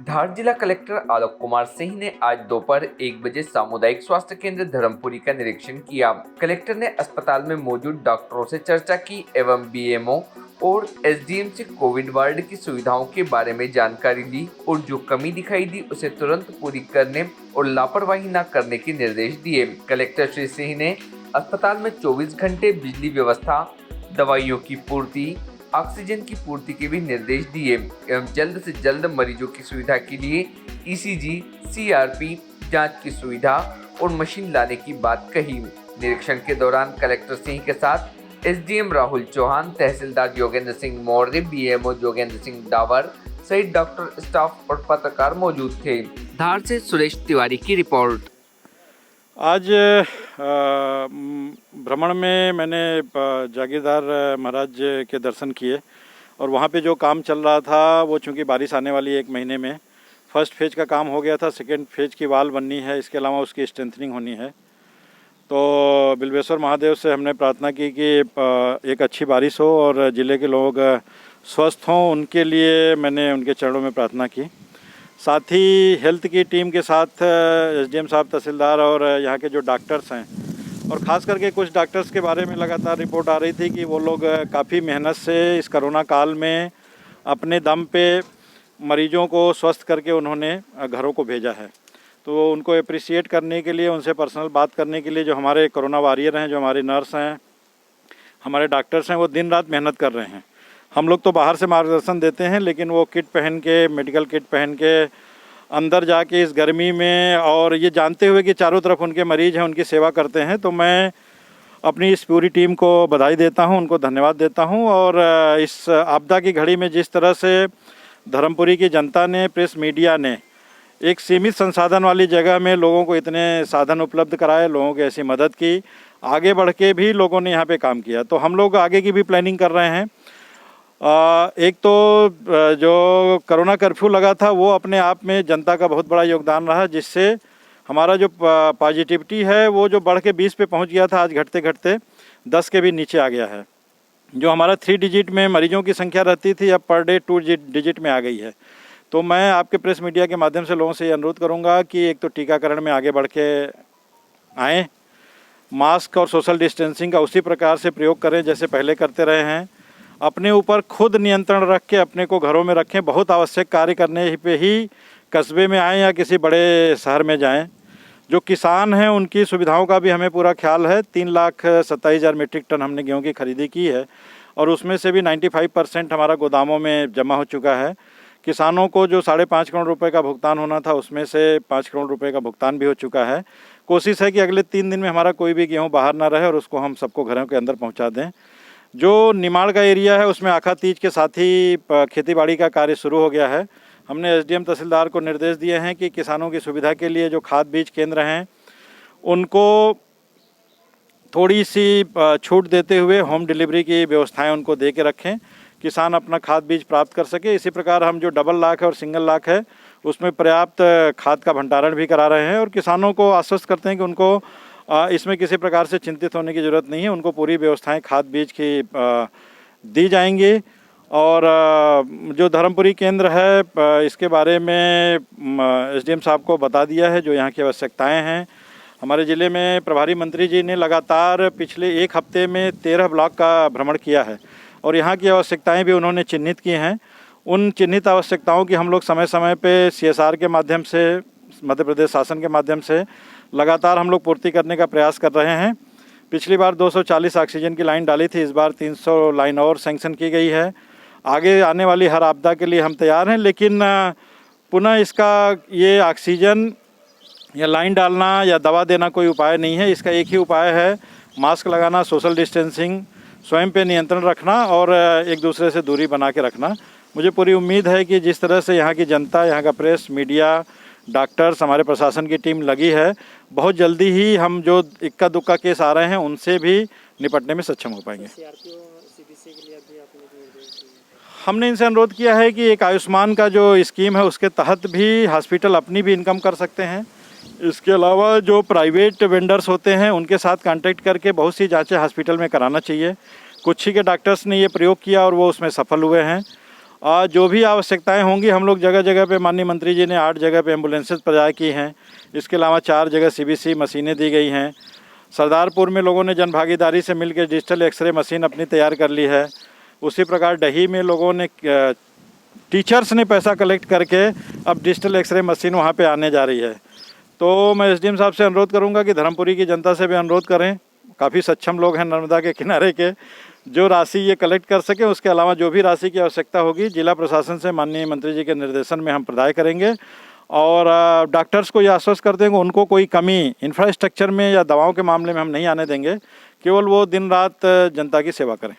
धार जिला कलेक्टर आलोक कुमार सिंह ने आज दोपहर 1 बजे सामुदायिक स्वास्थ्य केंद्र धर्मपुरी का निरीक्षण किया। कलेक्टर ने अस्पताल में मौजूद डॉक्टरों से चर्चा की एवं बीएमओ और एसडीएम से कोविड वार्ड की सुविधाओं के बारे में जानकारी ली और जो कमी दिखाई दी उसे तुरंत पूरी करने और लापरवाही न करने के निर्देश दिए। कलेक्टर श्री सिंह ने अस्पताल में 24 घंटे बिजली व्यवस्था, दवाइयों की पूर्ति, ऑक्सीजन की पूर्ति के भी निर्देश दिए एवं जल्द से जल्द मरीजों की सुविधा के लिए ईसीजी, सीआरपी जांच की सुविधा और मशीन लाने की बात कही। निरीक्षण के दौरान कलेक्टर सिंह के साथ एसडीएम राहुल चौहान, तहसीलदार योगेंद्र सिंह मौर्य, बीएमओ योगेंद्र सिंह डावर सहित डॉक्टर, स्टाफ और पत्रकार मौजूद थे। धार से सुरेश तिवारी की रिपोर्ट। आज भ्रमण में मैंने जागीरदार महाराज के दर्शन किए और वहाँ पे जो काम चल रहा था वो चूँकि बारिश आने वाली 1 महीने में फर्स्ट फेज का काम हो गया था, सेकंड फेज की वाल बननी है, इसके अलावा उसकी स्ट्रेंथनिंग होनी है। तो बिल्वेश्वर महादेव से हमने प्रार्थना की कि एक अच्छी बारिश हो और ज़िले के लोग स्वस्थ हों, उनके लिए मैंने उनके चरणों में प्रार्थना की। साथ ही हेल्थ की टीम के साथ एसडीएम साहब, तहसीलदार और यहाँ के जो डॉक्टर्स हैं, और ख़ास करके कुछ डॉक्टर्स के बारे में लगातार रिपोर्ट आ रही थी कि वो लोग काफ़ी मेहनत से इस कोरोना काल में अपने दम पे मरीजों को स्वस्थ करके उन्होंने घरों को भेजा है। तो उनको अप्रिशिएट करने के लिए, उनसे पर्सनल बात करने के लिए जो हमारे कोरोना वॉरियर हैं, जो हमारे नर्स हैं, हमारे डॉक्टर्स हैं, वो दिन रात मेहनत कर रहे हैं। हम लोग तो बाहर से मार्गदर्शन देते हैं, लेकिन वो किट पहन के, मेडिकल किट पहन के अंदर जाके इस गर्मी में, और ये जानते हुए कि चारों तरफ उनके मरीज हैं, उनकी सेवा करते हैं। तो मैं अपनी इस पूरी टीम को बधाई देता हूं, उनको धन्यवाद देता हूं। और इस आपदा की घड़ी में जिस तरह से धर्मपुरी की जनता ने, प्रेस मीडिया ने एक सीमित संसाधन वाली जगह में लोगों को इतने साधन उपलब्ध कराए, लोगों की ऐसी मदद की, आगे बढ़ के भी लोगों ने यहाँ पे काम किया। तो हम लोग आगे की भी प्लानिंग कर रहे हैं। एक तो जो कोरोना कर्फ्यू लगा था वो अपने आप में जनता का बहुत बड़ा योगदान रहा, जिससे हमारा जो पॉजिटिविटी है वो जो बढ़ के 20 पे पहुंच गया था, आज घटते घटते 10 के भी नीचे आ गया है। जो हमारा 3 डिजिट में मरीजों की संख्या रहती थी, अब पर डे 2 डिजिट में आ गई है। तो मैं आपके प्रेस मीडिया के माध्यम से लोगों से ये अनुरोध करूँगा कि एक तो टीकाकरण में आगे बढ़ के आएँ, मास्क और सोशल डिस्टेंसिंग का उसी प्रकार से प्रयोग करें जैसे पहले करते रहे हैं। अपने ऊपर खुद नियंत्रण रख के अपने को घरों में रखें। बहुत आवश्यक कार्य करने पे ही कस्बे में आएँ या किसी बड़े शहर में जाएं। जो किसान हैं उनकी सुविधाओं का भी हमें पूरा ख्याल है। 3,27,000 मीट्रिक टन हमने गेहूं की खरीदी की है और उसमें से भी 95% हमारा गोदामों में जमा हो चुका है। किसानों को जो 5.5 करोड़ रुपए का भुगतान होना था, उसमें से 5 करोड़ रुपए का भुगतान भी हो चुका है। कोशिश है कि अगले 3 दिन में हमारा कोई भी गेहूँ बाहर ना रहे और उसको हम सबको घरों के अंदर पहुँचा दें। जो निमाड़ का एरिया है उसमें आखा तीज के साथ ही खेतीबाड़ी का कार्य शुरू हो गया है। हमने एसडीएम तहसीलदार को निर्देश दिए हैं कि किसानों की सुविधा के लिए जो खाद बीज केंद्र हैं उनको थोड़ी सी छूट देते हुए होम डिलीवरी की व्यवस्थाएं उनको दे के रखें, किसान अपना खाद बीज प्राप्त कर सके। इसी प्रकार हम जो डबल लाख है और सिंगल लाख है उसमें पर्याप्त खाद का भंडारण भी करा रहे हैं और किसानों को आश्वस्त करते हैं कि उनको इसमें किसी प्रकार से चिंतित होने की ज़रूरत नहीं है। उनको पूरी व्यवस्थाएं खाद बीज की दी जाएंगी। और जो धर्मपुरी केंद्र है इसके बारे में एसडीएम साहब को बता दिया है जो यहाँ की आवश्यकताएं हैं। हमारे ज़िले में प्रभारी मंत्री जी ने लगातार पिछले 1 हफ्ते में 13 ब्लॉक का भ्रमण किया है और यहाँ की आवश्यकताएं भी उन्होंने चिन्हित की हैं। उन चिन्हित आवश्यकताओं की हम लोग समय समय पे CSR के माध्यम से, मध्य प्रदेश शासन के माध्यम से लगातार हम लोग पूर्ति करने का प्रयास कर रहे हैं। पिछली बार 240 ऑक्सीजन की लाइन डाली थी, इस बार 300 लाइन और सैंक्शन की गई है। आगे आने वाली हर आपदा के लिए हम तैयार हैं, लेकिन पुनः इसका ये ऑक्सीजन या लाइन डालना या दवा देना कोई उपाय नहीं है। इसका एक ही उपाय है, मास्क लगाना, सोशल डिस्टेंसिंग, स्वयं पे नियंत्रण रखना और एक दूसरे से दूरी बना के रखना। मुझे पूरी उम्मीद है कि जिस तरह से यहाँ की जनता, यहाँ का प्रेस मीडिया, डॉक्टर्स, हमारे प्रशासन की टीम लगी है, बहुत जल्दी ही हम जो इक्का दुक्का केस आ रहे हैं उनसे भी निपटने में सक्षम हो पाएंगे। हमने इनसे अनुरोध किया है कि एक आयुष्मान का जो स्कीम है उसके तहत भी हॉस्पिटल अपनी भी इनकम कर सकते हैं। इसके अलावा जो प्राइवेट वेंडर्स होते हैं उनके साथ कांटेक्ट करके बहुत सी जांचें हॉस्पिटल में कराना चाहिए। कुछ ही के डॉक्टर्स ने ये प्रयोग किया और वो उसमें सफल हुए हैं। जो भी आवश्यकताएं होंगी हम लोग जगह जगह पे, माननीय मंत्री जी ने 8 जगह पे एम्बुलेंसेज प्रदाय की हैं। इसके अलावा 4 जगह CBC मशीनें दी गई हैं। सरदारपुर में लोगों ने जनभागीदारी से मिलकर डिजिटल एक्सरे मशीन अपनी तैयार कर ली है। उसी प्रकार डही में लोगों ने, टीचर्स ने पैसा कलेक्ट करके अब डिजिटल एक्सरे मशीन वहाँ पे आने जा रही है। तो मैं SDM साहब से अनुरोध करूँगा कि धर्मपुरी की जनता से भी अनुरोध करें, काफ़ी सक्षम लोग हैं नर्मदा के किनारे के, जो राशि ये कलेक्ट कर सकें। उसके अलावा जो भी राशि की आवश्यकता होगी जिला प्रशासन से माननीय मंत्री जी के निर्देशन में हम प्रदाय करेंगे। और डॉक्टर्स को ये आश्वस्त कर देंगे उनको कोई कमी इंफ्रास्ट्रक्चर में या दवाओं के मामले में हम नहीं आने देंगे, केवल वो दिन रात जनता की सेवा करें।